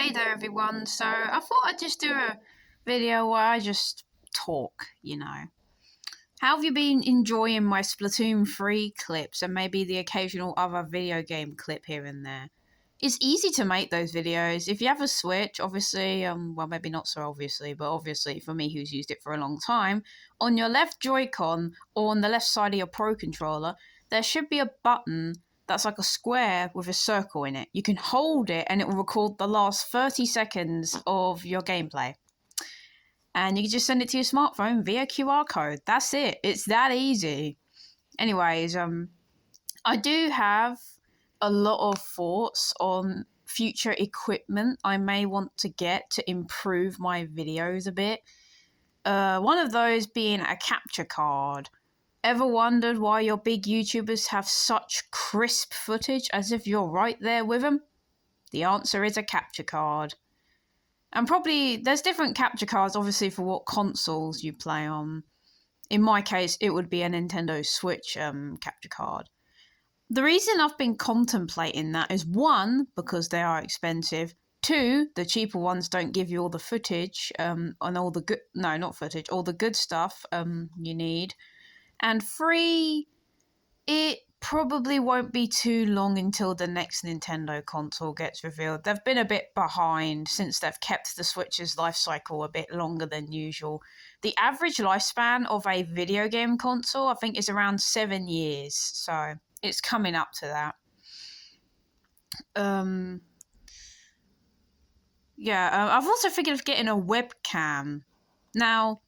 Hey there everyone, so I thought I'd just do a video where I just talk. How have you been enjoying my Splatoon 3 clips and maybe the occasional other video game clip here and there? It's easy to make those videos. If you have a Switch, obviously, well maybe not so obviously, but obviously for me who's used it for a long time, on your left Joy-Con or on the left side of your Pro Controller, there should be a button that's like a square with a circle in it. You can hold it and it will record the last 30 seconds of your gameplay. And you can just send it to your smartphone via QR code. That's it. It's that easy. Anyways, I do have a lot of thoughts on future equipment I may want to get to improve my videos a bit. One of those being a capture card. Ever wondered why your big YouTubers have such crisp footage as if you're right there with them? The answer is a capture card. And probably there's different capture cards obviously for what consoles you play on. In my case, it would be a Nintendo Switch capture card. The reason I've been contemplating that is one, because they are expensive. Two, the cheaper ones don't give you all the footage and all the good, no, not footage, all the good stuff you need. And three, it probably won't be too long until the next Nintendo console gets revealed. They've been a bit behind since they've kept the Switch's life cycle a bit longer than usual. The average lifespan of a video game console, I think, is around 7 years. So it's coming up to that. I've also thinking of getting a webcam. Now,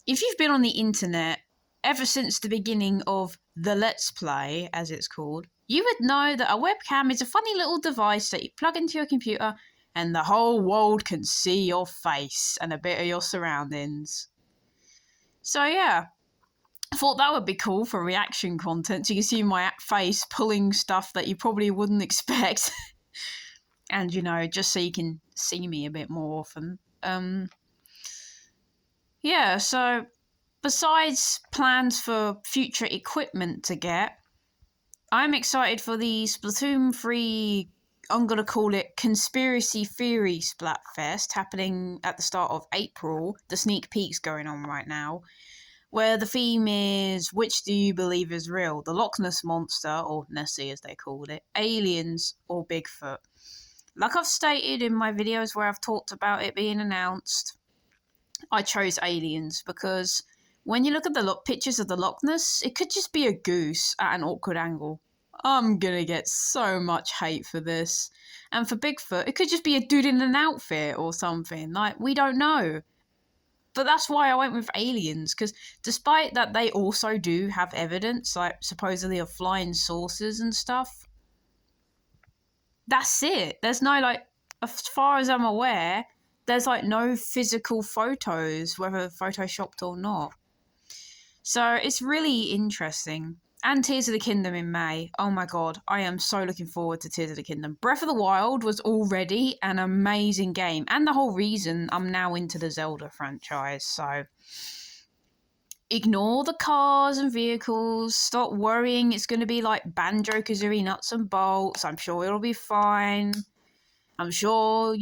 if you've been on the internet ever since the beginning of the Let's Play, as it's called, you would know that a webcam is a funny little device that you plug into your computer and the whole world can see your face and a bit of your surroundings. So yeah, I thought that would be cool for reaction content. So you can see my face pulling stuff that you probably wouldn't expect. And, just so you can see me a bit more often. So besides plans for future equipment to get, I'm excited for the Splatoon 3, I'm going to call it Conspiracy Theory Splatfest, happening at the start of April. The sneak peek's going on right now, where the theme is, which do you believe is real? The Loch Ness Monster, or Nessie as they called it, aliens, or Bigfoot? Like I've stated in my videos where I've talked about it being announced, I chose aliens because when you look at the pictures of the Loch Ness, it could just be a goose at an awkward angle. I'm gonna get so much hate for this. And for Bigfoot, it could just be a dude in an outfit or something. Like, we don't know. But that's why I went with aliens, because despite that they also do have evidence, like supposedly of flying saucers and stuff, that's it. There's no, as far as I'm aware, there's no physical photos, whether photoshopped or not. So it's really interesting. And Tears of the Kingdom in May. Oh my god, I am so looking forward to Tears of the Kingdom. Breath of the Wild was already an amazing game, and the whole reason I'm now into the Zelda franchise. So ignore the cars and vehicles. Stop worrying it's going to be like Banjo-Kazooie nuts and bolts. I'm sure it'll be fine. I'm sure,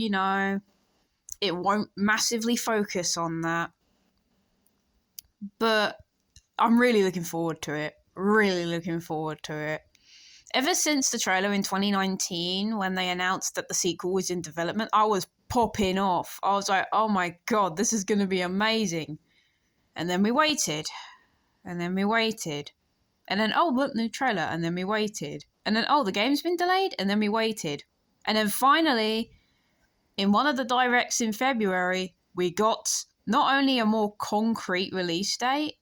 it won't massively focus on that. But I'm really looking forward to it. Really looking forward to it. Ever since the trailer in 2019, when they announced that the sequel was in development, I was popping off. I was like, oh my god, this is going to be amazing. And then we waited. And then we waited. And then, oh, look, new trailer. And then we waited. And then, oh, the game's been delayed. And then we waited. And then finally, in one of the directs in February, we got not only a more concrete release date,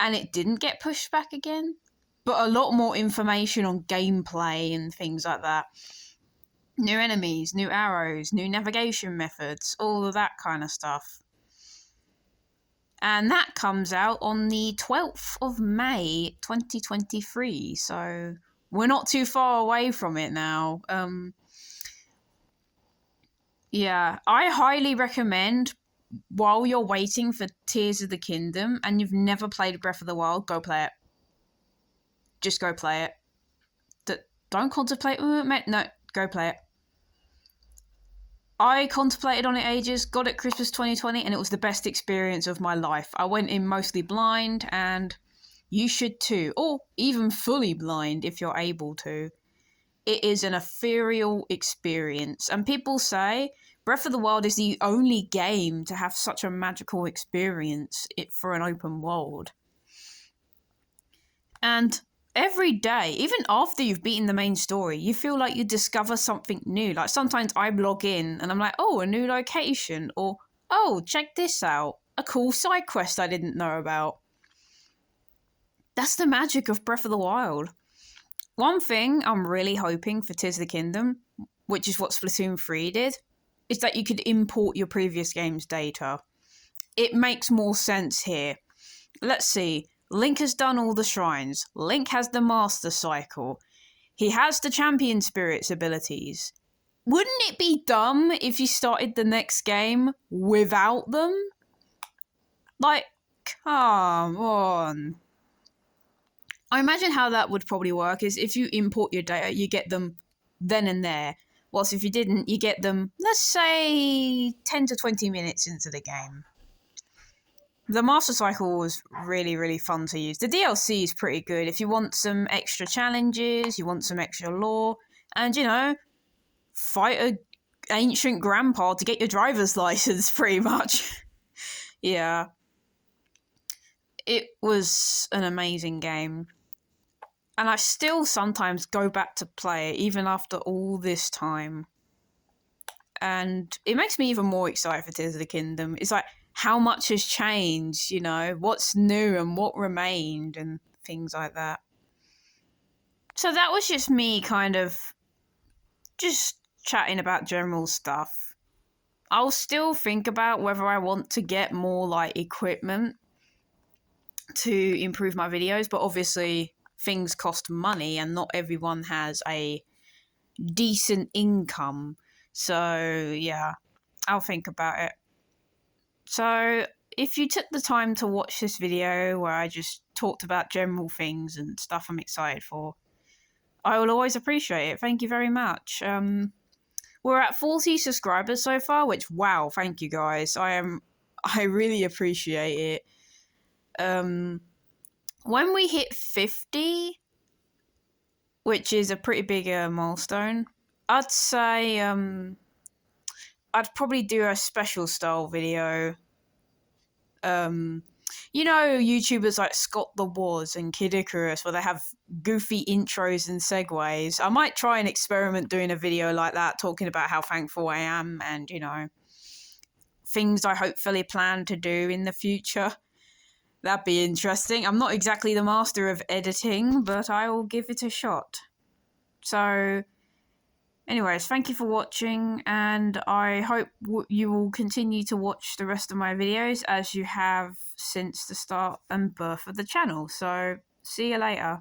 and it didn't get pushed back again, but a lot more information on gameplay and things like that. New enemies, new arrows, new navigation methods, all of that kind of stuff. And that comes out on the 12th of May, 2023. So we're not too far away from it now. I highly recommend, while you're waiting for Tears of the Kingdom and you've never played Breath of the Wild, go play it. Just go play it. Don't contemplate, no, go play it. I contemplated on it ages, got it Christmas 2020, and it was the best experience of my life. I went in mostly blind, and you should too, or even fully blind if you're able to. It is an ethereal experience, and people say Breath of the Wild is the only game to have such a magical experience for an open world. And every day, even after you've beaten the main story, you feel like you discover something new. Like sometimes I log in and I'm like, oh, a new location, or oh, check this out, a cool side quest I didn't know about. That's the magic of Breath of the Wild. One thing I'm really hoping for Tears of the Kingdom, which is what Splatoon 3 did, is that you could import your previous game's data. It makes more sense here. Let's see. Link has done all the shrines. Link has the Master Cycle. He has the Champion Spirits abilities. Wouldn't it be dumb if you started the next game without them? Like, come on. I imagine how that would probably work is if you import your data, you get them then and there. Whilst if you didn't, you get them, let's say, 10 to 20 minutes into the game. The Master Cycle was really, really fun to use. The DLC is pretty good. If you want some extra challenges, you want some extra lore, and, you know, fight a ancient grandpa to get your driver's license, pretty much. Yeah. It was an amazing game. And I still sometimes go back to play it, even after all this time. And it makes me even more excited for Tears of the Kingdom. It's like, how much has changed, you know, what's new and what remained and things like that. So that was just me kind of just chatting about general stuff. I'll still think about whether I want to get more like equipment to improve my videos, but obviously things cost money and not everyone has a decent income. So yeah, I'll think about it. So if you took the time to watch this video where I just talked about general things and stuff I'm excited for, I will always appreciate it. Thank you very much. We're at 40 subscribers so far, which, wow, thank you guys. I really appreciate it. When we hit 50, which is a pretty big milestone, I'd say I'd probably do a special style video. You know, YouTubers like Scott the Woz and Kid Icarus, where they have goofy intros and segues. I might try and experiment doing a video like that, talking about how thankful I am and, you know, things I hopefully plan to do in the future. That'd be interesting. I'm not exactly the master of editing, but I will give it a shot. So, anyways, thank you for watching, and I hope you will continue to watch the rest of my videos as you have since the start and birth of the channel. So, see you later.